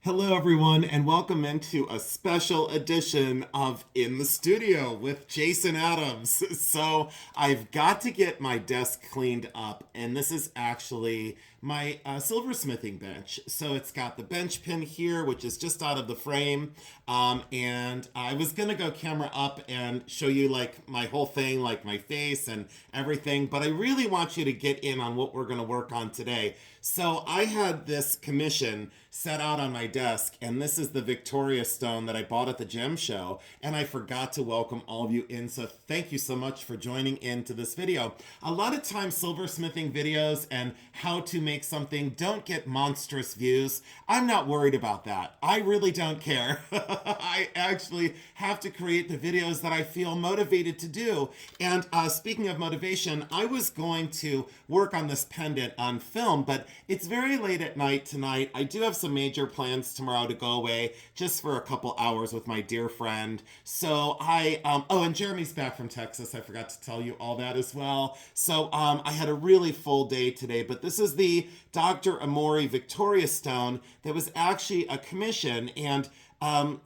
Hello, everyone, and welcome into a special edition of In the Studio with Jason Adams. So, I've got to get my desk cleaned up, and this is actually my silversmithing bench. So, it's got the bench pin here, which is just out of the frame. And I was going to go camera up and show you like my whole thing, like my face and everything, but I really want you to get in on what we're going to work on today. So, I had this commission set out on my desk, and this is the Victoria stone that I bought at the gem show, and I forgot to welcome all of you in, so thank you so much for joining into this video. A lot of times silversmithing videos and how to make something don't get monstrous views. I'm not worried about that. I really don't care. I actually have to create the videos that I feel motivated to do. And speaking of motivation, I was going to work on this pendant on film, but it's very late at night tonight. I do have some major plans tomorrow to go away just for a couple hours with my dear friend. So and Jeremy's back from Texas. I forgot to tell you all that as well. So I had a really full day today, but this is the Dr. Amori Victoria stone that was actually a commission, and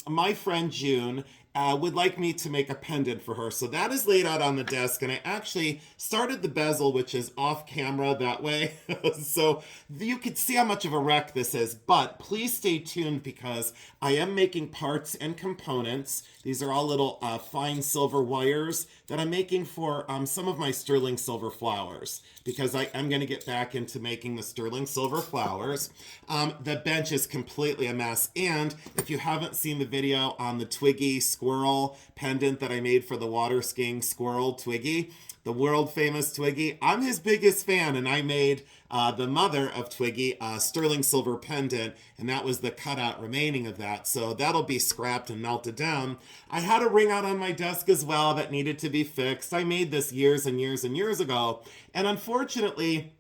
my friend June would like me to make a pendant for her. So that is laid out on the desk, and I actually started the bezel, which is off camera that way. So you could see how much of a wreck this is, but please stay tuned because I am making parts and components. These are all little fine silver wires that I'm making for some of my sterling silver flowers, because I am going to get back into making the sterling silver flowers. The bench is completely a mess, and if you haven't seen the video on the Twiggy squirrel pendant that I made for the water skiing squirrel Twiggy, the world famous Twiggy, I'm his biggest fan, and I made the mother of Twiggy a sterling silver pendant, and that was the cutout remaining of that, so that'll be scrapped and melted down. I had a ring out on my desk as well that needed to be fixed. I made this years and years and years ago, and unfortunately,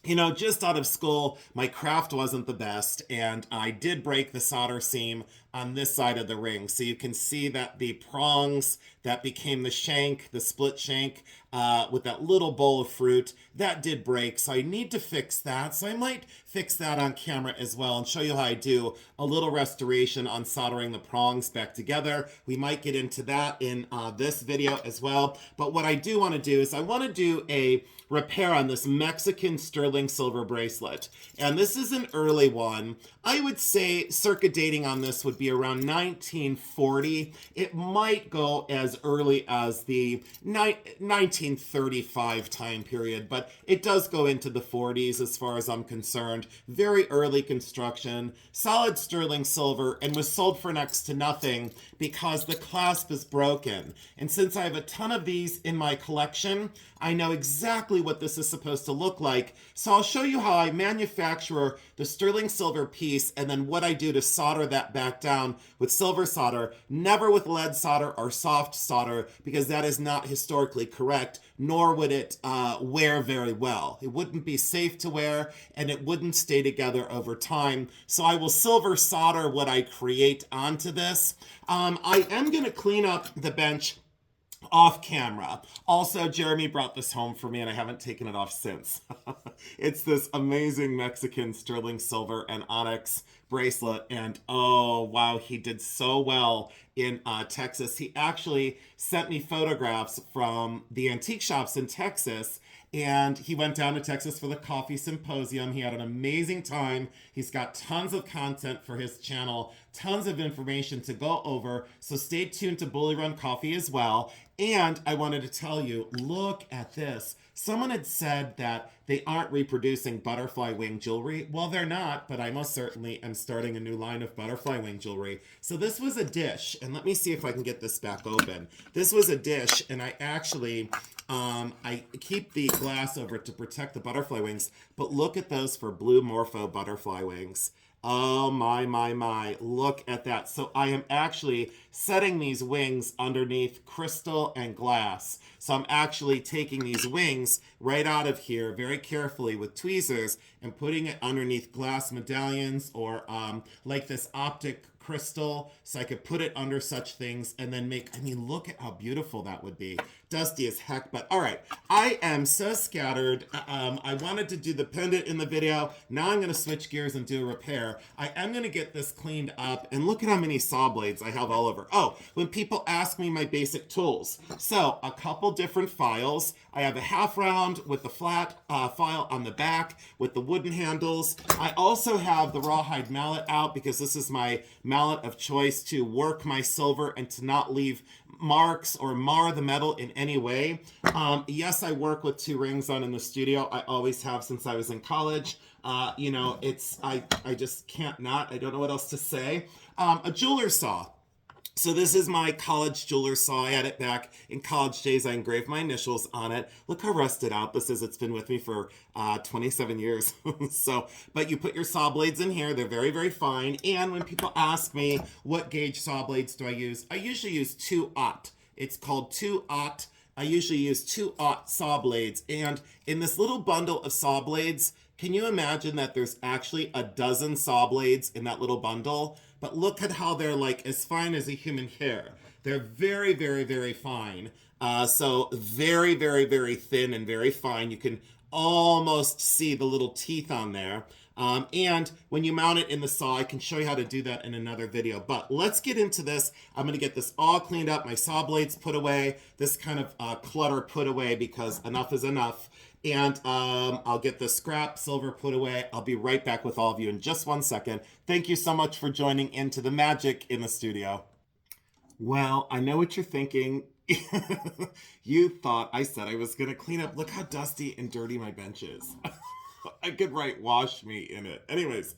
just out of school, my craft wasn't the best, and I did break the solder seam on this side of the ring. So you can see that the prongs that became the shank, the split shank, with that little bowl of fruit, that did break. So I need to fix that. So I might fix that on camera as well and show you how I do a little restoration on soldering the prongs back together. We might get into that in this video as well. But what I do want to do is I want to do a repair on this Mexican sterling silver bracelet. And this is an early one. I would say circa dating on this would be around 1940. It might go as early as the 1935 time period, but it does go into the 40s as far as I'm concerned. Very early construction, solid sterling silver, and was sold for next to nothing because the clasp is broken. And since I have a ton of these in my collection, I know exactly what this is supposed to look like. So I'll show you how I manufacture the sterling silver piece and then what I do to solder that back down with silver solder, never with lead solder or soft solder, because that is not historically correct, nor would it wear very well. It wouldn't be safe to wear, and it wouldn't stay together over time. So I will silver solder what I create onto this. I am going to clean up the bench off camera. Also, Jeremy brought this home for me, and I haven't taken it off since. It's this amazing Mexican sterling silver and onyx bracelet, and oh wow, he did so well in Texas. He actually sent me photographs from the antique shops in Texas, and he went down to Texas for the coffee symposium. He had an amazing time. He's got tons of content for his channel, tons of information to go over, so stay tuned to Bully Run Coffee as well. And I wanted to tell you, look at this. Someone had said that they aren't reproducing butterfly wing jewelry. Well, they're not, but I most certainly am starting a new line of butterfly wing jewelry. So this was a dish, and let me see if I can get this back open. This was a dish, and I actually, I keep the glass over it to protect the butterfly wings, but look at those for blue morpho butterfly wings. Oh my, look at that. So I am actually setting these wings underneath crystal and glass. So I'm actually taking these wings right out of here very carefully with tweezers and putting it underneath glass medallions or like this optic crystal, so I could put it under such things and then make, I mean, look at how beautiful that would be. Dusty as heck, but all right. I am so scattered. I wanted to do the pendant in the video. Now I'm going to switch gears and do a repair. I am going to get this cleaned up, and look at how many saw blades I have all over. Oh, when people ask me my basic tools. So a couple different files. I have a half round with the flat file on the back with the wooden handles. I also have the rawhide mallet out because this is my mallet of choice to work my silver and to not leave marks or mar the metal in any way. Yes, I work with 2 rings on in the studio. I always have since I was in college. You know, it's, I just can't not. I don't know what else to say. A jeweler saw. So this is my college jeweler saw. I had it back in college days. I engraved my initials on it. Look how rusted out this is. It's been with me for 27 years. So, but you put your saw blades in here. They're very, very fine. And when people ask me what gauge saw blades do I usually use 2/0. It's called 2/0. I usually use 2/0 saw blades. And in this little bundle of saw blades, can you imagine that there's actually a dozen saw blades in that little bundle? But look at how they're like as fine as a human hair. They're very, very, very fine. So very, very, very thin and very fine. You can almost see the little teeth on there. And when you mount it in the saw, I can show you how to do that in another video. But let's get into this. I'm going to get this all cleaned up. My saw blades put away. This kind of clutter put away because enough is enough. And I'll get the scrap silver put away. I'll be right back with all of you in just 1 second. Thank you so much for joining into the magic in the studio. Well, I know what you're thinking. You thought I said I was going to clean up. Look how dusty and dirty my bench is. I could write wash me in it. Anyways,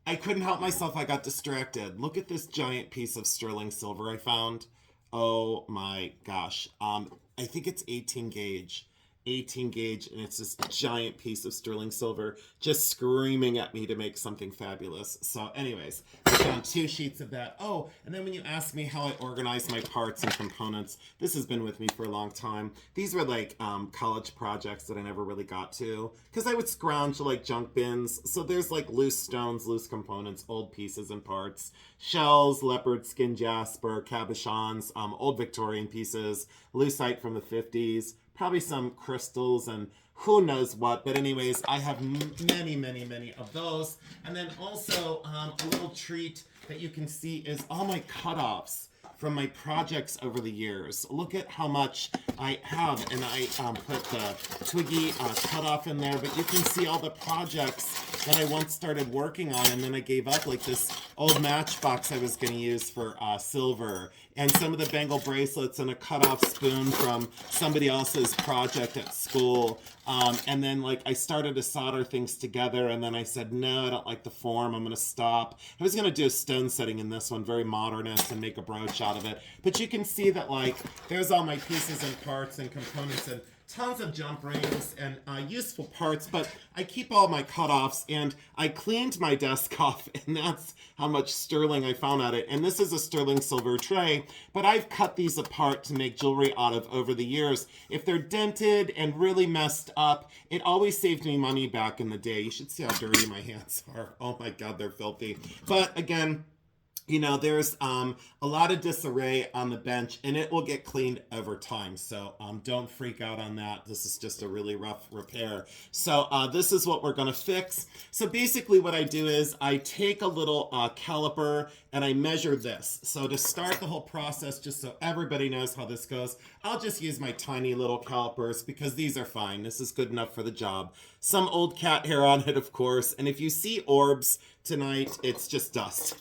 I couldn't help myself. I got distracted. Look at this giant piece of sterling silver I found. Oh my gosh. I think it's 18 gauge. 18 gauge, and it's this giant piece of sterling silver just screaming at me to make something fabulous. So anyways, I found 2 sheets of that. Oh, and then when you ask me how I organize my parts and components, this has been with me for a long time. These were like college projects that I never really got to because I would scrounge like junk bins. So there's like loose stones, loose components, old pieces and parts, shells, leopard skin jasper, cabochons, old Victorian pieces, lucite from the 50s, probably some crystals and who knows what. But anyways, I have many, many, many of those. And then also a little treat that you can see is all my cutoffs from my projects over the years. Look at how much I have, and I put the Twiggy cutoff in there, but you can see all the projects that I once started working on, and then I gave up, like this old matchbox I was going to use for silver, and some of the bangle bracelets and a cutoff spoon from somebody else's project at school. And then like I started to solder things together, and then I said, no, I don't like the form, I'm going to stop. I was going to do a stone setting in this one, very modernist, and make a brooch out of it. But you can see that like there's all my pieces and parts and components and tons of jump rings and useful parts, but I keep all my cutoffs, and I cleaned my desk off, and that's how much sterling I found at it. And this is a sterling silver tray, but I've cut these apart to make jewelry out of over the years. If they're dented and really messed up, it always saved me money back in the day. You should see how dirty my hands are. Oh my God, they're filthy. But again, you know, there's a lot of disarray on the bench, and it will get cleaned over time. So don't freak out on that. This is just a really rough repair. So this is what we're going to fix. So basically what I do is I take a little caliper and I measure this. So to start the whole process, just so everybody knows how this goes, I'll just use my tiny little calipers because these are fine. This is good enough for the job. Some old cat hair on it, of course. And if you see orbs tonight, it's just dust.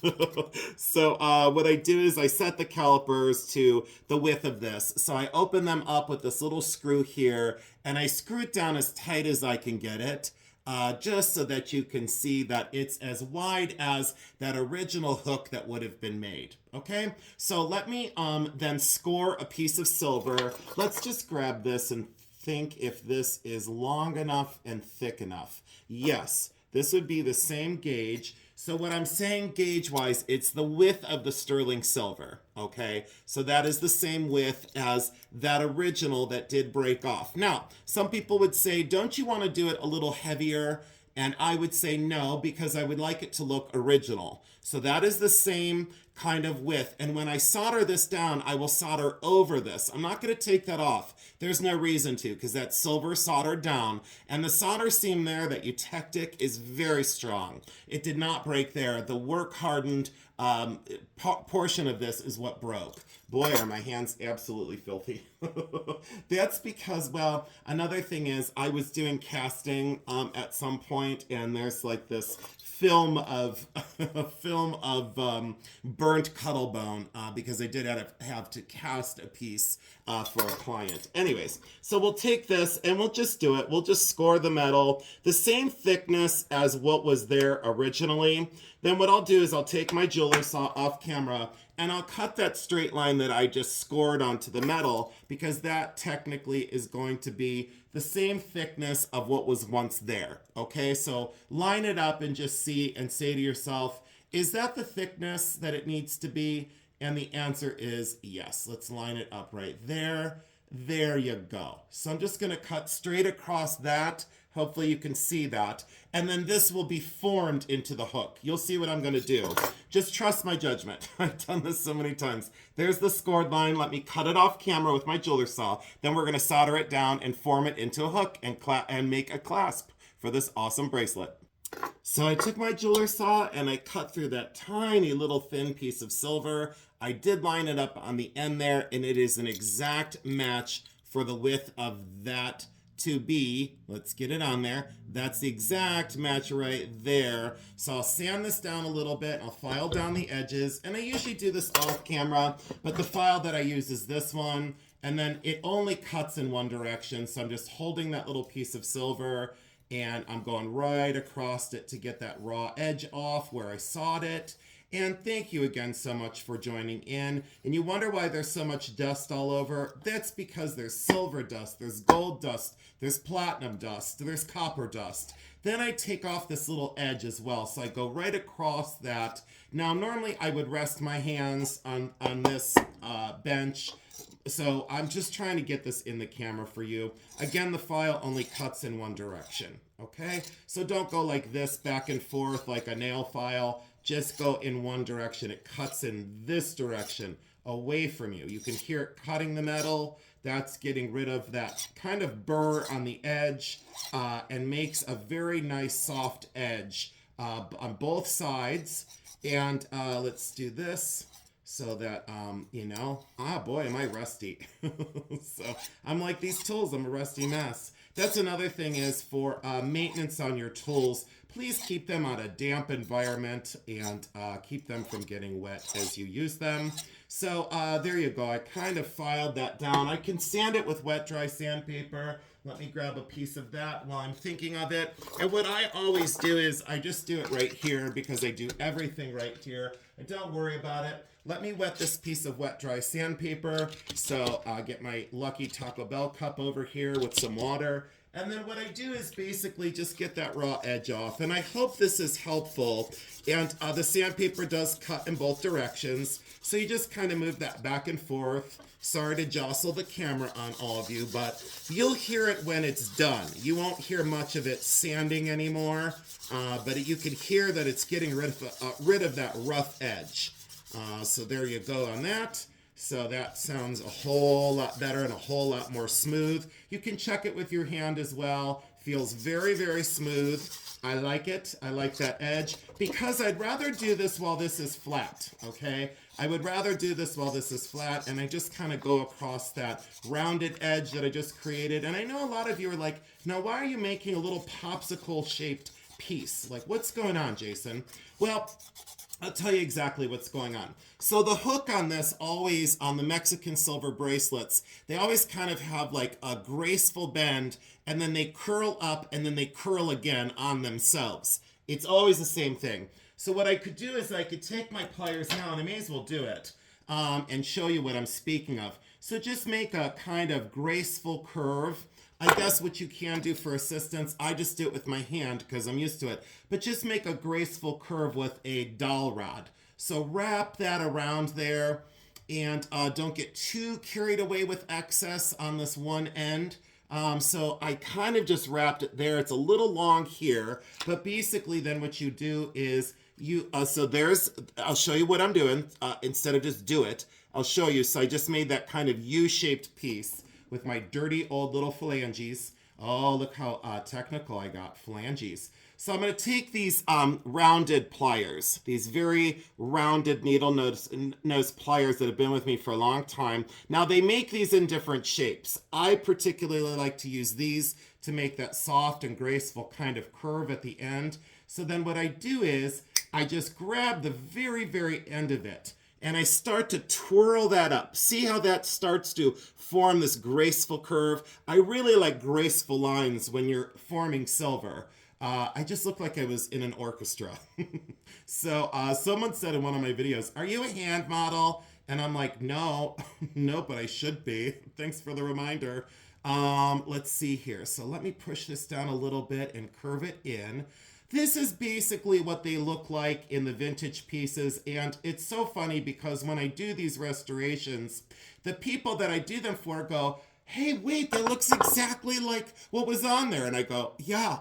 So what I do is I set the calipers to the width of this. So I open them up with this little screw here, and I screw it down as tight as I can get it. Just so that you can see that it's as wide as that original hook that would have been made. Okay, so let me then score a piece of silver. Let's just grab this and think if this is long enough and thick enough. Yes, this would be the same gauge. So what I'm saying gauge-wise, it's the width of the sterling silver, okay? So that is the same width as that original that did break off. Now, some people would say, don't you want to do it a little heavier? And I would say no, because I would like it to look original. So that is the same kind of width. And when I solder this down, I will solder over this. I'm not going to take that off. There's no reason to, because that's silver soldered down. And the solder seam there that Eutectic is very strong. It did not break there. The work hardened portion of this is what broke. Boy, are my hands absolutely filthy. That's because, well, another thing is I was doing casting at some point, and there's like this film of burnt cuttlebone because I did have to cast a piece for a client. Anyways, so we'll take this and we'll just do it. We'll just score the metal the same thickness as what was there originally. Then what I'll do is I'll take my jeweler saw off camera and I'll cut that straight line that I just scored onto the metal, because that technically is going to be the same thickness of what was once there. Okay, so line it up and just see and say to yourself, is that the thickness that it needs to be? And the answer is yes. Let's line it up right there. There you go. So I'm just going to cut straight across that. Hopefully you can see that. And then this will be formed into the hook. You'll see what I'm going to do. Just trust my judgment. I've done this so many times. There's the scored line. Let me cut it off camera with my jeweler saw. Then we're going to solder it down and form it into a hook and make a clasp for this awesome bracelet. So I took my jeweler saw and I cut through that tiny little thin piece of silver. I did line it up on the end there, and it is an exact match for the width of that to be. Let's get it on there. That's the exact match right there. So I'll sand this down a little bit. I'll file down the edges, and I usually do this off camera, but the file that I use is this one, and then it only cuts in one direction. So I'm just holding that little piece of silver and I'm going right across it to get that raw edge off where I sawed it. And thank you again so much for joining in. And you wonder why there's so much dust all over? That's because there's silver dust, there's gold dust, there's platinum dust, there's copper dust. Then I take off this little edge as well. So I go right across that. Now, normally I would rest my hands on this bench. So I'm just trying to get this in the camera for you. Again, the file only cuts in one direction, okay? So don't go like this back and forth like a nail file. Just go in one direction. It cuts in this direction away from you. You can hear it cutting the metal. That's getting rid of that kind of burr on the edge and makes a very nice soft edge on both sides. And let's do this so that, boy, am I rusty. So I'm like these tools. I'm a rusty mess. That's another thing is for maintenance on your tools. Please keep them on a damp environment and keep them from getting wet as you use them. So there you go. I kind of filed that down. I can sand it with wet dry sandpaper. Let me grab a piece of that while I'm thinking of it. And what I always do is I just do it right here because I do everything right here. And don't worry about it. Let me wet this piece of wet dry sandpaper. So I'll get my lucky Taco Bell cup over here with some water. And then what I do is basically just get that raw edge off. And I hope this is helpful. And the sandpaper does cut in both directions. So you just kind of move that back and forth. Sorry to jostle the camera on all of you, but you'll hear it when it's done. You won't hear much of it sanding anymore, but you can hear that it's getting rid of that rough edge. So there you go on that. So that sounds a whole lot better and a whole lot more smooth. You can check it with your hand as well. Feels very, very smooth. I like it. I like that edge because I'd rather do this while this is flat, okay? I would rather do this while this is flat, and I just kind of go across that rounded edge that I just created. And I know a lot of you are like, now why are you making a little popsicle-shaped piece? Like, what's going on, Jason? Well, I'll tell you exactly what's going on. So the hook on this always, on the Mexican silver bracelets, they always kind of have like a graceful bend, and then they curl up, and then they curl again on themselves. It's always the same thing. So what I could do is I could take my pliers now, and I may as well do it, and show you what I'm speaking of. So just make a kind of graceful curve. I guess what you can do for assistance, I just do it with my hand because I'm used to it, but just make a graceful curve with a dowel rod. So wrap that around there, and don't get too carried away with excess on this one end. So I kind of just wrapped it there. It's a little long here, but basically then what you do is so there's, I'll show you what I'm doing. Instead of just do it, I'll show you. So I just made that kind of U-shaped piece with my dirty old little phalanges. Oh, look how technical I got, phalanges. So I'm going to take these rounded pliers, these very rounded needle nose pliers that have been with me for a long time. Now they make these in different shapes. I particularly like to use these to make that soft and graceful kind of curve at the end. So then what I do is I just grab the very, very end of it and I start to twirl that up. See how that starts to form this graceful curve? I really like graceful lines when you're forming silver. I just look like I was in an orchestra. So someone said in one of my videos, "Are you a hand model?" And I'm like, no, no, but I should be. Thanks for the reminder. Let's see here. So let me push this down a little bit and curve it in. This is basically what they look like in the vintage pieces, and it's so funny because when I do these restorations, the people that I do them for go, "Hey, wait, that looks exactly like what was on there." And I go, yeah,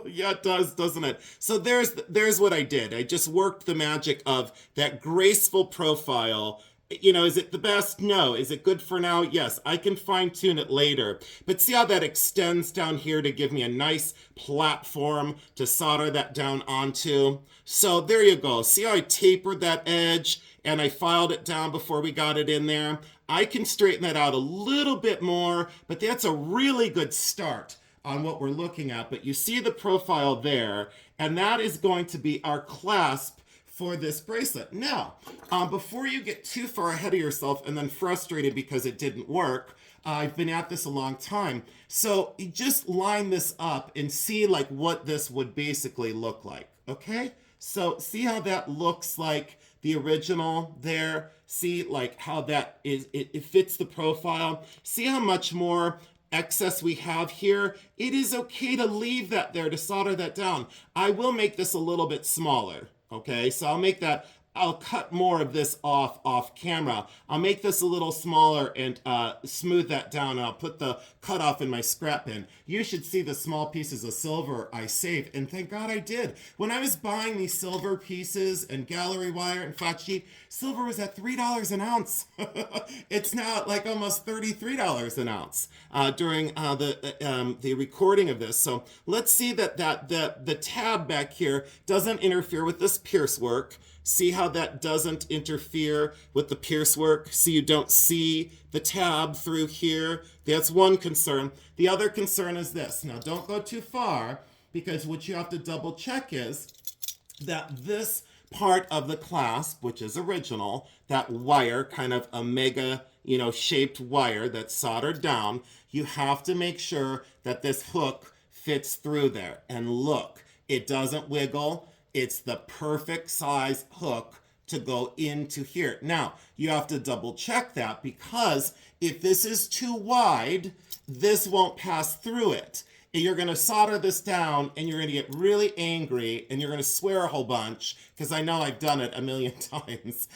yeah, it does, doesn't it? So there's what I did. I just worked the magic of that graceful profile. You know, is it the best? No. Is it good for now? Yes. I can fine tune it later. But see how that extends down here to give me a nice platform to solder that down onto? So there you go. See how I tapered that edge and I filed it down before we got it in there? I can straighten that out a little bit more, but that's a really good start on what we're looking at. But you see the profile there, and that is going to be our clasp for this bracelet. Now, before you get too far ahead of yourself and then frustrated because it didn't work, I've been at this a long time. So you just line this up and see like what this would basically look like, okay? So see how that looks like the original there? See like how that is, it fits the profile. See how much more excess we have here? It is okay to leave that there to solder that down. I will make this a little bit smaller. Okay, so I'll cut more of this off camera. I'll make this a little smaller and smooth that down, and I'll put the cutoff in my scrap bin. You should see the small pieces of silver I saved, and thank God I did. When I was buying these silver pieces and gallery wire and flat sheet, silver was at $3 an ounce. It's now at like almost $33 an ounce during the recording of this. So let's see that the tab back here doesn't interfere with this pierce work. See how that doesn't interfere with the pierce work? See, you don't see the tab through here. That's one concern. The other concern is this. Now, don't go too far, because what you have to double check is that this part of the clasp, which is original, that wire, kind of omega, shaped wire that's soldered down, you have to make sure that this hook fits through there. And look, it doesn't wiggle. It's the perfect size hook to go into here. Now, you have to double check that, because if this is too wide, this won't pass through it. And you're going to solder this down, and you're going to get really angry, and you're going to swear a whole bunch, because I know I've done it a million times.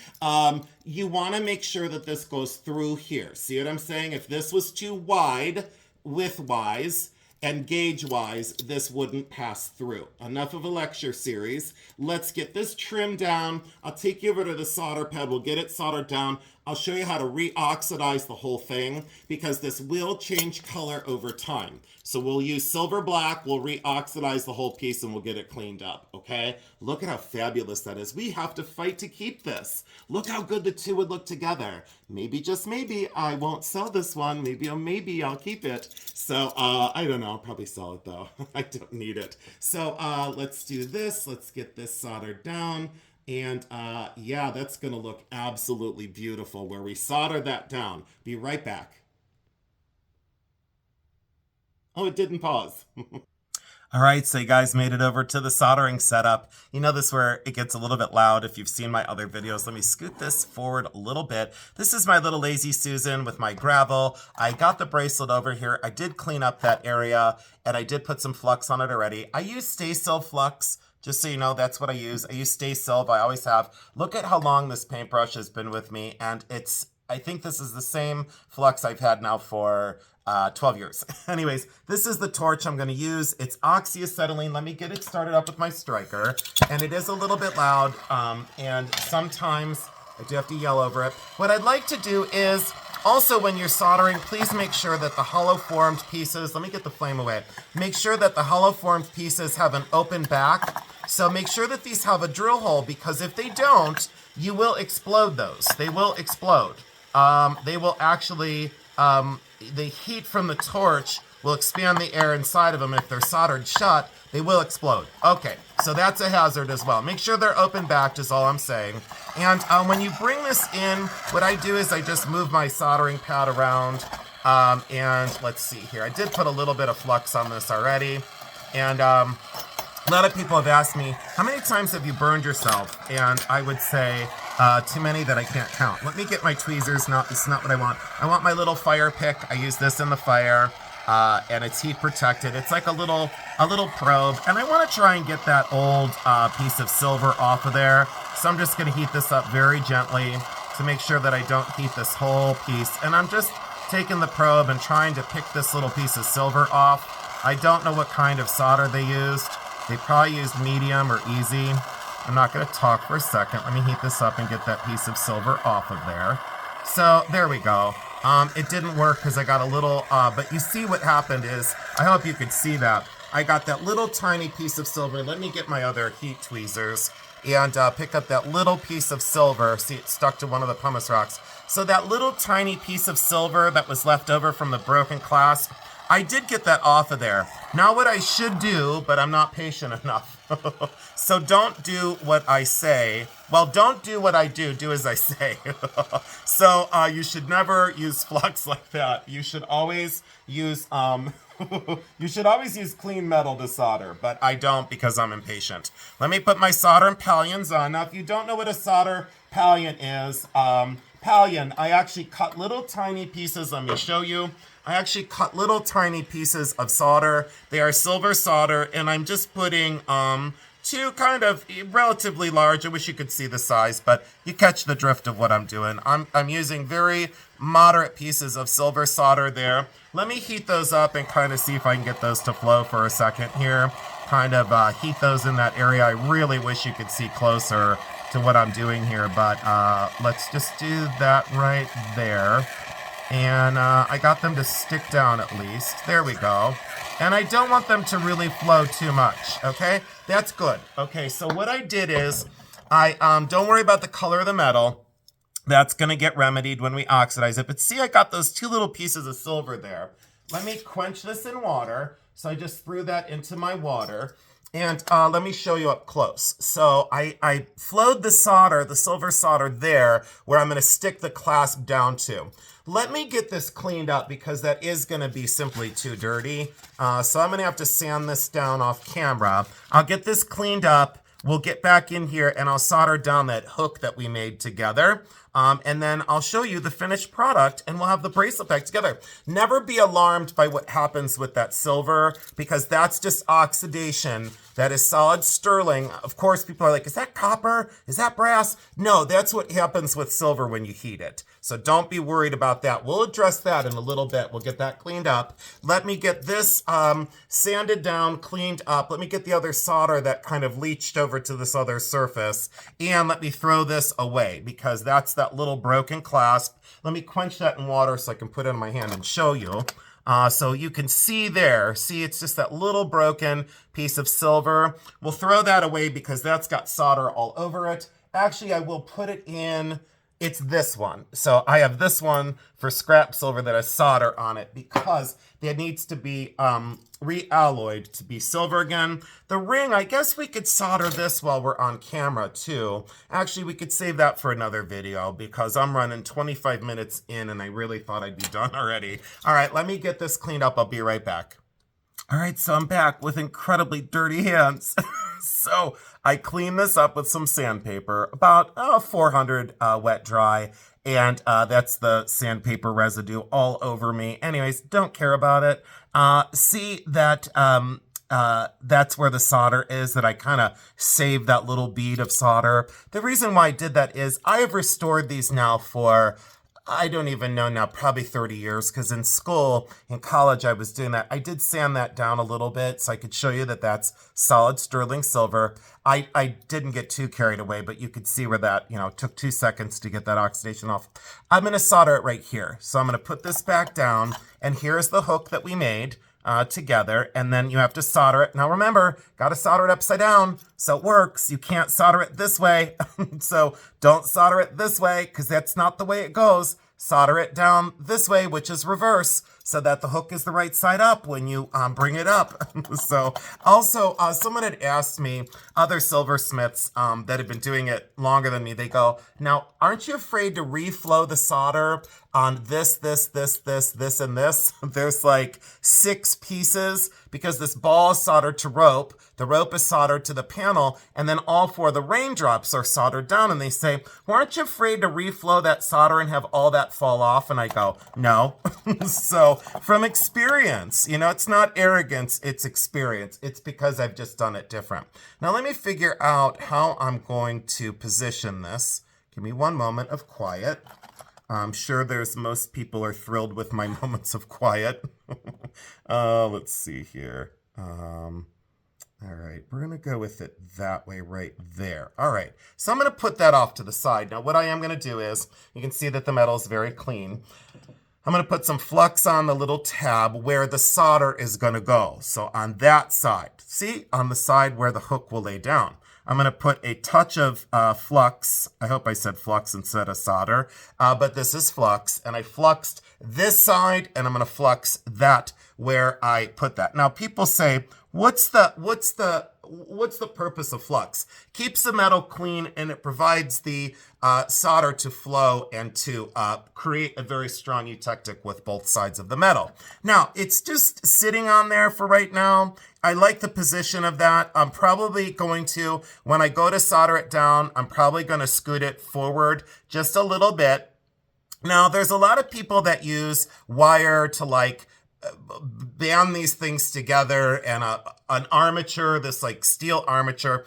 You want to make sure that this goes through here. See what I'm saying? If this was too wide, width-wise, and gauge-wise, this wouldn't pass through. Enough of a lecture series. Let's get this trimmed down. I'll take you over to the solder pad. We'll get it soldered down. I'll show you how to re-oxidize the whole thing, because this will change color over time. So we'll use silver black, we'll re-oxidize the whole piece, and we'll get it cleaned up, okay? Look at how fabulous that is. We have to fight to keep this. Look how good the two would look together. Maybe, just maybe, I won't sell this one. Maybe, oh, maybe I'll keep it. So, I don't know. I'll probably sell it, though. I don't need it. So, let's do this. Let's get this soldered down. And yeah, that's going to look absolutely beautiful where we solder that down. Be right back. Oh, it didn't pause. All right, so you guys made it over to the soldering setup. You know this where it gets a little bit loud if you've seen my other videos. Let me scoot this forward a little bit. This is my little Lazy Susan with my gravel. I got the bracelet over here. I did clean up that area, and I did put some flux on it already. I use Stay Still Flux. Just so you know, that's what I use. I use Stay Still, I always have. Look at how long this paintbrush has been with me, and I think this is the same flux I've had now for 12 years. Anyways, this is the torch I'm going to use. It's oxyacetylene. Let me get it started up with my striker. And it is a little bit loud, and sometimes I do have to yell over it. What I'd like to do is, also when you're soldering, please make sure that the hollow formed pieces, let me get the flame away. Make sure that the hollow formed pieces have an open back. So make sure that these have a drill hole, because if they don't, you will explode those. They will explode. They will actually, the heat from the torch will expand the air inside of them. If they're soldered shut, they will explode. Okay, so that's a hazard as well. Make sure they're open backed is all I'm saying. And when you bring this in, what I do is I just move my soldering pad around. And let's see here. I did put a little bit of flux on this already. And a lot of people have asked me, how many times have you burned yourself? And I would say, too many that I can't count. Let me get my tweezers. No, this is not what I want. I want my little fire pick. I use this in the fire, and it's heat protected. It's like a little probe, and I want to try and get that old piece of silver off of there. So I'm just going to heat this up very gently to make sure that I don't heat this whole piece. And I'm just taking the probe and trying to pick this little piece of silver off. I don't know what kind of solder they used. They probably used medium or easy. I'm not going to talk for a second. Let me heat this up and get that piece of silver off of there. So there we go. It didn't work because I got a little, but you see what happened is, I hope you could see that. I got that little tiny piece of silver. Let me get my other heat tweezers and pick up that little piece of silver. See, it stuck to one of the pumice rocks. So that little tiny piece of silver that was left over from the broken clasp, I did get that off of there. Now what I should do, but I'm not patient enough. So don't do what I say. Well, don't do what I do. Do as I say. So you should never use flux like that. You should always use you should always use clean metal to solder, but I don't because I'm impatient. Let me put my solder and pallions on. Now, if you don't know what a solder pallion is, pallion, I actually cut little tiny pieces. Let me show you. I actually cut little tiny pieces of solder. They are silver solder, and I'm just putting two kind of relatively large. I wish you could see the size, but you catch the drift of what I'm doing. I'm using very moderate pieces of silver solder there. Let me heat those up and kind of see if I can get those to flow for a second here. Kind of heat those in that area. I really wish you could see closer to what I'm doing here, but let's just do that right there. And I got them to stick down at least. There we go. And I don't want them to really flow too much, okay? That's good. Okay, so what I did is, don't worry about the color of the metal. That's going to get remedied when we oxidize it. But see, I got those two little pieces of silver there. Let me quench this in water. So I just threw that into my water. And let me show you up close. So I flowed the solder, the silver solder there, where I'm going to stick the clasp down to. Let me get this cleaned up because that is going to be simply too dirty. So I'm going to have to sand this down off camera. I'll get this cleaned up. We'll get back in here and I'll solder down that hook that we made together. And then I'll show you the finished product and we'll have the bracelet back together. Never be alarmed by what happens with that silver because that's just oxidation. That is solid sterling. Of course, people are like, is that copper? Is that brass? No, that's what happens with silver when you heat it. So don't be worried about that. We'll address that in a little bit. We'll get that cleaned up. Let me get this sanded down, cleaned up. Let me get the other solder that kind of leached over to this other surface. And let me throw this away because that's that little broken clasp. Let me quench that in water so I can put it in my hand and show you. So you can see there, see it's just that little broken piece of silver. We'll throw that away because that's got solder all over it. Actually, I will put it in, it's this one. So I have this one for scrap silver that has solder on it because it needs to be re-alloyed to be silver again. The ring, I guess we could solder this while we're on camera too. Actually, we could save that for another video because I'm running 25 minutes in and I really thought I'd be done already. All right, let me get this cleaned up. I'll be right back. All right, so I'm back with incredibly dirty hands. So I clean this up with some sandpaper, about 400 wet dry, and that's the sandpaper residue all over me. Anyways, don't care about it. See that that's where the solder is, that I kind of saved that little bead of solder. The reason why I did that is I have restored these now for I don't even know now, probably 30 years, because in school, in college, I was doing that. I did sand that down a little bit so I could show you that that's solid sterling silver. I didn't get too carried away, but you could see where that, took 2 seconds to get that oxidation off. I'm going to solder it right here. So I'm going to put this back down, and here's the hook that we made together, and then you have to solder it. Now remember, got to solder it upside down so it works. You can't solder it this way. So don't solder it this way because that's not the way it goes. Solder it down this way, which is reverse, so that the hook is the right side up when you bring it up. So also, someone had asked me, other silversmiths that have been doing it longer than me, they go, now, aren't you afraid to reflow the solder on this, and this? There's like 6 pieces because this ball is soldered to rope. The rope is soldered to the panel, and then all 4 of the raindrops are soldered down. And they say, well, aren't you afraid to reflow that solder and have all that fall off? And I go, no. So from experience, it's not arrogance, it's experience. It's because I've just done it different. Now let me figure out how I'm going to position this. Give me one moment of quiet. I'm sure most people are thrilled with my moments of quiet. Let's see here. All right, we're going to go with it that way right there. All right, so I'm going to put that off to the side. Now, what I am going to do is, you can see that the metal is very clean. I'm going to put some flux on the little tab where the solder is going to go. So on that side, see, on the side where the hook will lay down. I'm going to put a touch of flux. I hope I said flux instead of solder, but this is flux. And I fluxed this side, and I'm going to flux that where I put that. Now, people say, what's the purpose of flux? Keeps the metal clean, and it provides the solder to flow and to create a very strong eutectic with both sides of the metal. Now, it's just sitting on there for right now. I like the position of that. I'm probably going to, when I go to solder it down, I'm probably going to scoot it forward just a little bit. Now, there's a lot of people that use wire to band these things together, and an armature, this steel armature.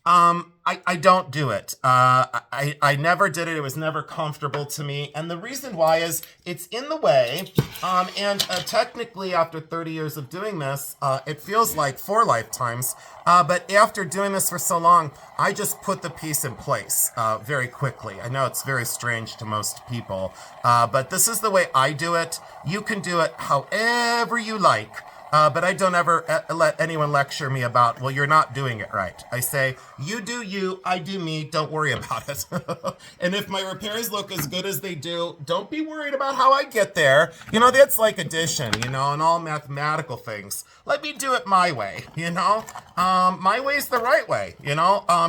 I don't do it. I never did it. It was never comfortable to me. And the reason why is it's in the way. And technically, after 30 years of doing this, it feels like 4 lifetimes. But after doing this for so long, I just put the piece in place very quickly. I know it's very strange to most people, but this is the way I do it. You can do it however you like. But I don't ever let anyone lecture me about, well, you're not doing it right. I say, you do you, I do me, don't worry about it. And if my repairs look as good as they do, don't be worried about how I get there. That's like addition, and all mathematical things. Let me do it my way, my way's the right way,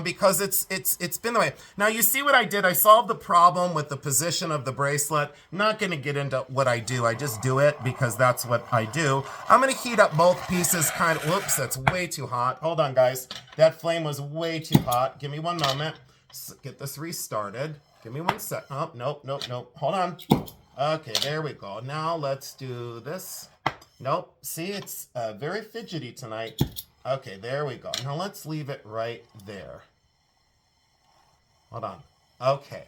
because it's been the way. Now, you see what I did? I solved the problem with the position of the bracelet. I'm not going to get into what I do. I just do it because that's what I do. I'm going to heat up both pieces whoops, that's way too hot. Hold on, guys. That flame was way too hot. Give me one moment. Get this restarted. Give me 1 sec. Oh, nope. Hold on. Okay, there we go. Now let's do this. Nope. See, it's very fidgety tonight. Okay, there we go. Now let's leave it right there. Hold on. Okay.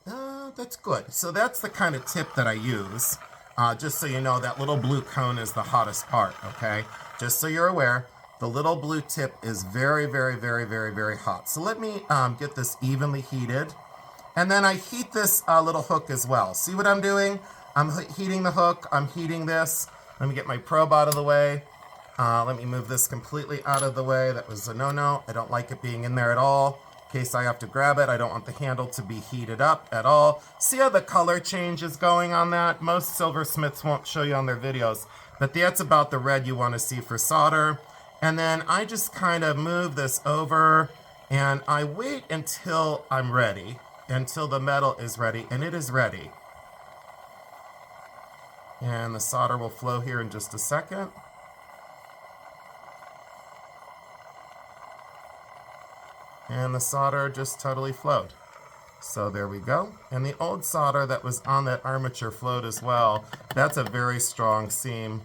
That's good. So that's the kind of tip that I use. Just so you know, that little blue cone is the hottest part, okay? Just so you're aware, the little blue tip is very, very, very, very, very hot. So let me get this evenly heated. And then I heat this little hook as well. See what I'm doing? I'm heating the hook. I'm heating this. Let me get my probe out of the way. Let me move this completely out of the way. That was a no-no. I don't like it being in there at all. In case I have to grab it, I don't want the handle to be heated up at all. See how the color change is going on that? Most silversmiths won't show you on their videos, but that's about the red you want to see for solder. And then I just kind of move this over, and I wait until I'm ready, until the metal is ready, and it is ready. And the solder will flow here in just a second. and the solder just totally flowed. So there we go. And the old solder that was on that armature flowed as well. That's a very strong seam.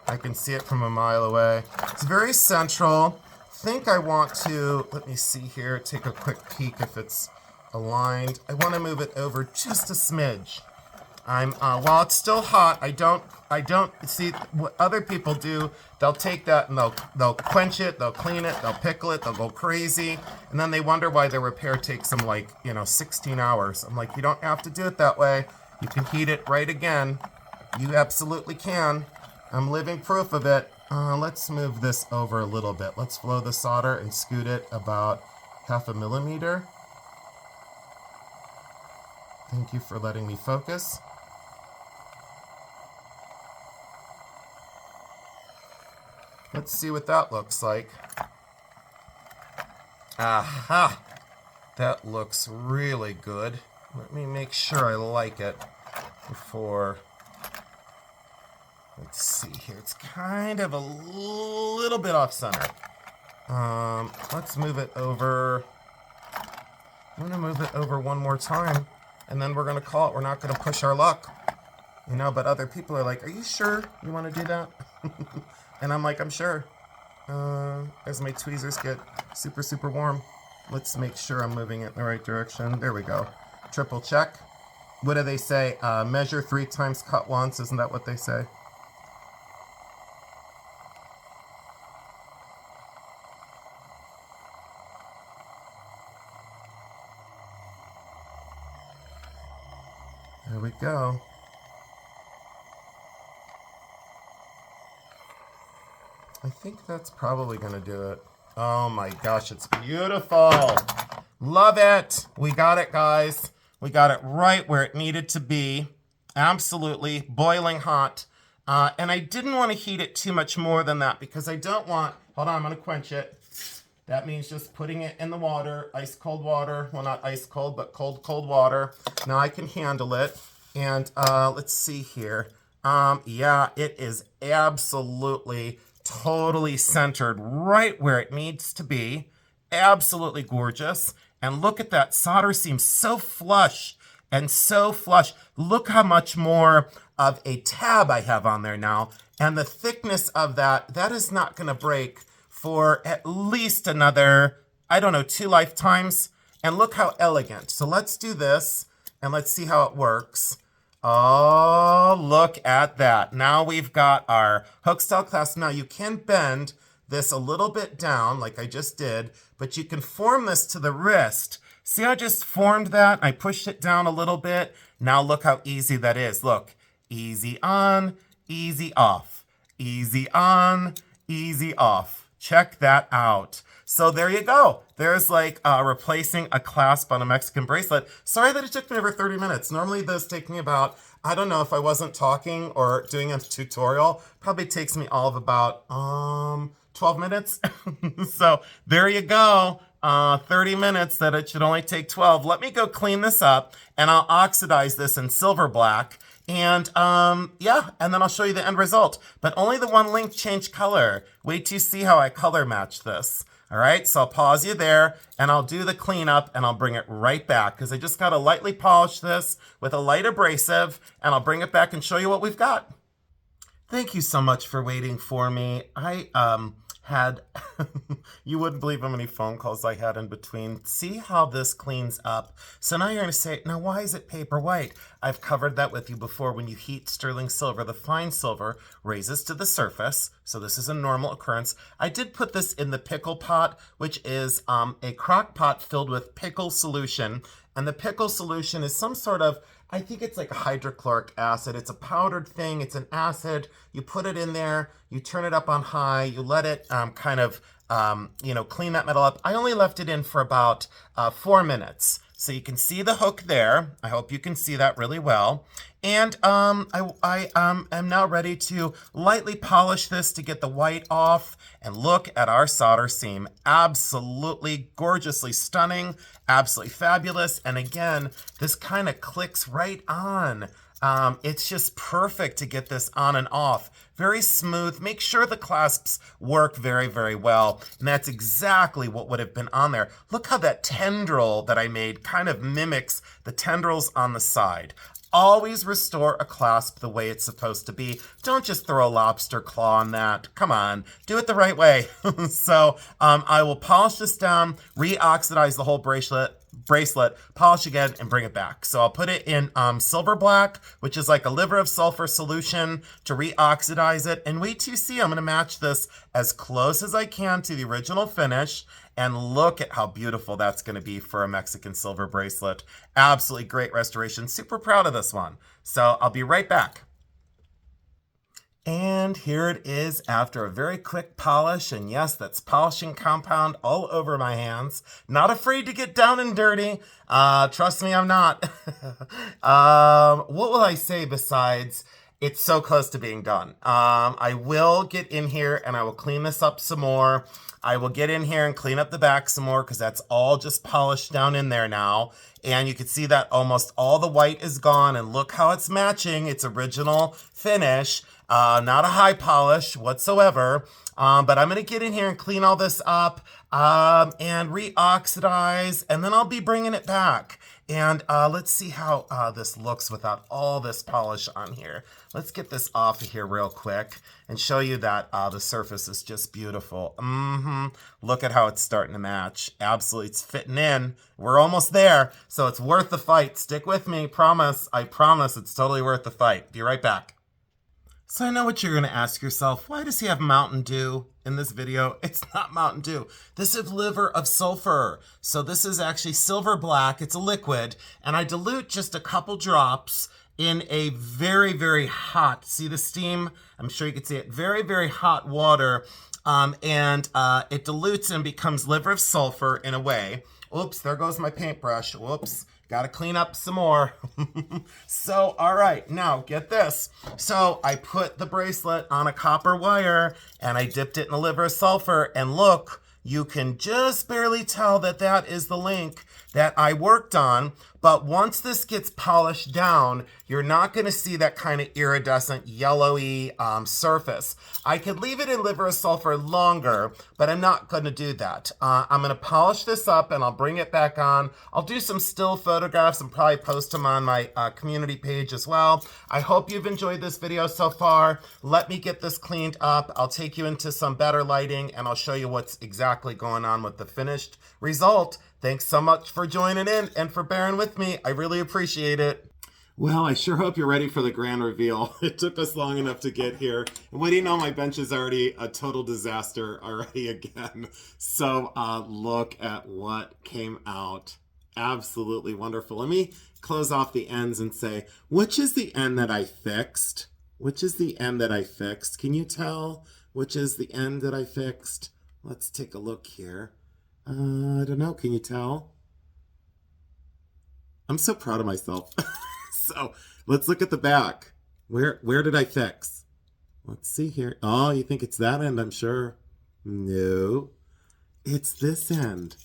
I can see it from a mile away. It's very central. I think I want to, let me see here, take a quick peek if it's aligned. I want to move it over just a smidge. While it's still hot, I don't see what other people do. They'll take that and they'll quench it, they'll clean it, they'll pickle it, they'll go crazy, and then they wonder why their repair takes them 16 hours. I'm like, you don't have to do it that way. You can heat it right again. You absolutely can. I'm living proof of it. Let's move this over a little bit. Let's flow the solder and scoot it about 0.5 millimeter. Thank you for letting me focus. Let's see what that looks like. Aha! That looks really good. Let me make sure I like it before. Let's see here. It's kind of a little bit off center. Let's move it over. I'm going to move it over one more time, and then we're going to call it. We're not going to push our luck. But other people are like, are you sure you want to do that? And I'm like, I'm sure. As my tweezers get super, super warm. Let's make sure I'm moving it in the right direction. There we go. Triple check. What do they say? Measure 3 times, cut once. Isn't that what they say? There we go. I think that's probably going to do it. Oh my gosh, it's beautiful. Love it. We got it, guys. We got it right where it needed to be. Absolutely boiling hot. And I didn't want to heat it too much more than that because I don't want, hold on, I'm going to quench it. That means just putting it in the water, ice cold water. Well, not ice cold, but cold, cold water. Now I can handle it. And let's see here. Yeah, it is absolutely totally centered right where it needs to be. Absolutely gorgeous. And look at that solder seam, so flush and so flush. Look how much more of a tab I have on there now. And the thickness of that is not going to break for at least another, I don't know, 2 lifetimes. And look how elegant. So let's do this and let's see how it works. Oh, look at that. Now we've got our hook style clasp. Now you can bend this a little bit down like I just did, but you can form this to the wrist. See how I just formed that? I pushed it down a little bit. Now look how easy that is. Look, easy on, easy off. Easy on, easy off. Check that out. So there you go. There's like replacing a clasp on a Mexican bracelet. Sorry that it took me over 30 minutes. Normally those take me about, I don't know, if I wasn't talking or doing a tutorial, probably takes me all of about 12 minutes. So there you go. 30 minutes that it should only take 12. Let me go clean this up and I'll oxidize this in silver black. And yeah, and then I'll show you the end result. But only the one link changed color. Wait to see how I color match this. All right, so I'll pause you there and I'll do the cleanup and I'll bring it right back because I just got to lightly polish this with a light abrasive and I'll bring it back and show you what we've got. Thank you so much for waiting for me. I had, you wouldn't believe how many phone calls I had in between. See how this cleans up. So now you're going to say, now why is it paper white? I've covered that with you before. When you heat sterling silver, the fine silver raises to the surface. So this is a normal occurrence. I did put this in the pickle pot, which is a crock pot filled with pickle solution. And the pickle solution is some sort of, I think it's like a hydrochloric acid. It's a powdered thing. It's an acid. You put it in there. You turn it up on high. You let it kind of, clean that metal up. I only left it in for about 4 minutes. So you can see the hook there. I hope you can see that really well. And I am now ready to lightly polish this to get the white off. And look at our solder seam. Absolutely gorgeously stunning. Absolutely fabulous. And again, this kind of clicks right on. It's just perfect to get this on and off. Very smooth. Make sure the clasps work very, very well. And that's exactly what would have been on there. Look how that tendril that I made kind of mimics the tendrils on the side. Always restore a clasp the way it's supposed to be. Don't just throw a lobster claw on that. Come on, do it the right way. So I will polish this down, re-oxidize the whole bracelet, polish again, and bring it back. So I'll put it in silver black, which is like a liver of sulfur solution, to re-oxidize it. And wait till you see, I'm going to match this as close as I can to the original finish. And look at how beautiful that's going to be for a Mexican silver bracelet. Absolutely great restoration. Super proud of this one. So I'll be right back. And here it is after a very quick polish. And yes, that's polishing compound all over my hands. Not afraid to get down and dirty. Trust me, I'm not. What will I say besides it's so close to being done? I will get in here and I will clean this up some more. I will get in here and clean up the back some more because that's all just polished down in there now. And you can see that almost all the white is gone. And look how it's matching its original finish. Not a high polish whatsoever. But I'm going to get in here and clean all this up and re-oxidize. And then I'll be bringing it back. And let's see how this looks without all this polish on here. Let's get this off of here real quick and show you that the surface is just beautiful. Look at how it's starting to match. Absolutely, it's fitting in. We're almost there, so it's worth the fight. Stick with me, promise. I promise it's totally worth the fight. Be right back. So I know what you're going to ask yourself. Why does he have Mountain Dew in this video? It's not Mountain Dew. This is liver of sulfur. So this is actually silver black. It's a liquid. And I dilute just a couple drops in a very, very hot, see the steam? I'm sure you can see it. Very, very hot water. It dilutes and becomes liver of sulfur in a way. Oops, there goes my paintbrush. Whoops. Got to clean up some more. So, all right, now get this. So I put the bracelet on a copper wire and I dipped it in a liver of sulfur. And look, you can just barely tell that that is the link that I worked on. But once this gets polished down, you're not going to see that kind of iridescent yellowy surface. I could leave it in liver of sulfur longer, but I'm not going to do that. I'm going to polish this up and I'll bring it back on. I'll do some still photographs and probably post them on my community page as well. I hope you've enjoyed this video so far. Let me get this cleaned up. I'll take you into some better lighting and I'll show you what's exactly going on with the finished result. Thanks so much for joining in and for bearing with me. I really appreciate it. Well, I sure hope you're ready for the grand reveal. It took us long enough to get here. And what do you know, my bench is already a total disaster already again. So look at what came out. Absolutely wonderful. Let me close off the ends and say, which is the end that I fixed? Which is the end that I fixed? Can you tell which is the end that I fixed? Let's take a look here. I don't know. Can you tell? I'm so proud of myself. So let's look at the back. Where did I fix? Let's see here. Oh, you think it's that end, I'm sure. No, it's this end.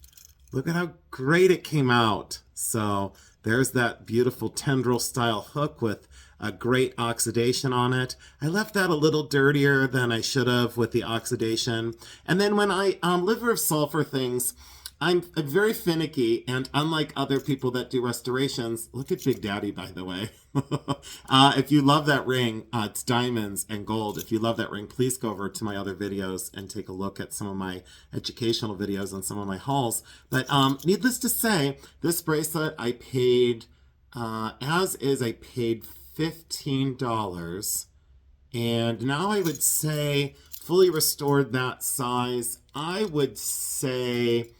Look at how great it came out. So there's that beautiful tendril style hook with a great oxidation on it. I left that a little dirtier than I should have with the oxidation. And then when I liver of sulfur things, I'm very finicky, and unlike other people that do restorations, look at Big Daddy, by the way. If you love that ring, it's diamonds and gold. If you love that ring, please go over to my other videos and take a look at some of my educational videos and some of my hauls. But needless to say, this bracelet I paid, as is, I paid $15. And now I would say, fully restored that size, I would say...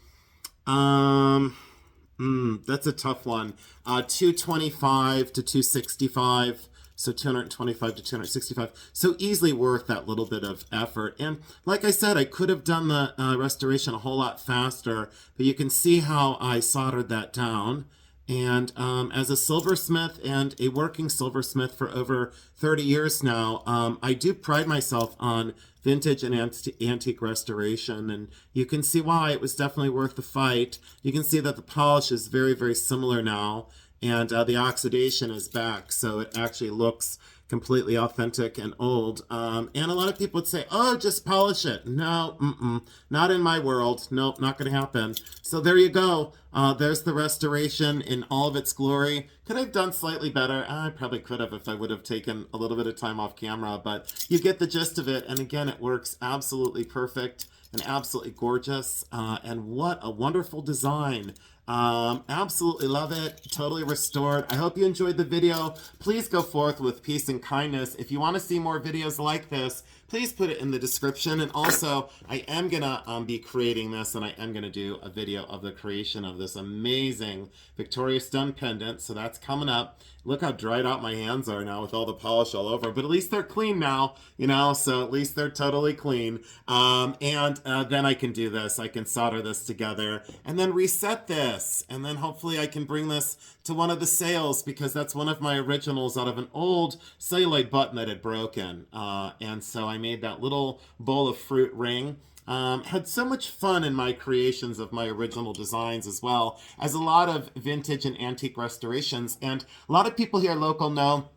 that's a tough one. 225 to 265, so 225 to 265. So easily worth that little bit of effort. And like I said, I could have done the restoration a whole lot faster, but you can see how I soldered that down. And as a silversmith and a working silversmith for over 30 years now, I do pride myself on vintage and antique restoration, and you can see why it was definitely worth the fight. You can see that the polish is very, very similar now, and the oxidation is back, so it actually looks completely authentic and old. And a lot of people would say, oh, just polish it. No, not in my world. Nope, not going to happen. So there you go. There's the restoration in all of its glory. Could I have done slightly better? I probably could have if I would have taken a little bit of time off camera, but you get the gist of it. And again, it works absolutely perfect and absolutely gorgeous. And what a wonderful design. Absolutely love it. Totally restored. I hope you enjoyed the video. Please go forth with peace and kindness. If you want to see more videos like this, please put it in the description. And also, I am gonna be creating this, and I am gonna do a video of the creation of this amazing Victoria Stone pendant. So that's coming up. Look how dried out my hands are now with all the polish all over, but at least they're clean now, you know, so at least they're totally clean. And then I can do this. I can solder this together and then reset this. And then hopefully I can bring this to one of the sales, because that's one of my originals out of an old celluloid button that had broken. And so I made that little bowl of fruit ring. Had so much fun in my creations of my original designs, as well as a lot of vintage and antique restorations. And a lot of people here local know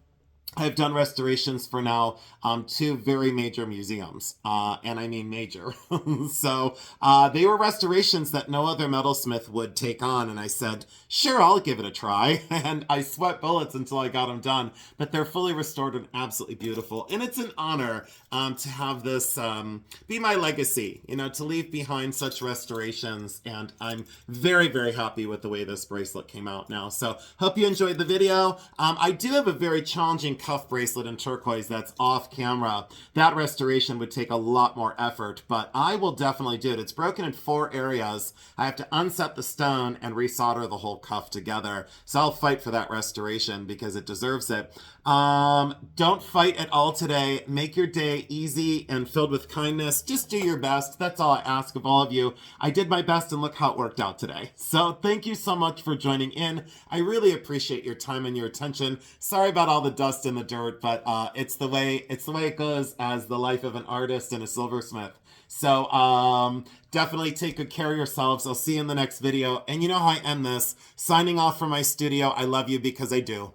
I've done restorations for now 2 very major museums, and I mean major. So they were restorations that no other metalsmith would take on, and I said, sure, I'll give it a try. And I sweat bullets until I got them done, but they're fully restored and absolutely beautiful. And it's an honor to have this be my legacy, you know, to leave behind such restorations. And I'm very, very happy with the way this bracelet came out now. So hope you enjoyed the video. I do have a very challenging cuff bracelet in turquoise that's off camera. That restoration would take a lot more effort, but I will definitely do it. It's broken in 4 areas. I have to unset the stone and resolder the whole cuff together. So I'll fight for that restoration because it deserves it. Don't fight at all today. Make your day easy and filled with kindness. Just do your best. That's all I ask of all of you. I did my best, and look how it worked out today. So thank you so much for joining in. I really appreciate your time and your attention. Sorry about all the dust in the dirt, but it's the way it goes as the life of an artist and a silversmith. So definitely take good care of yourselves. I'll see you in the next video. And you know how I end this. Signing off from my studio. I love you because I do.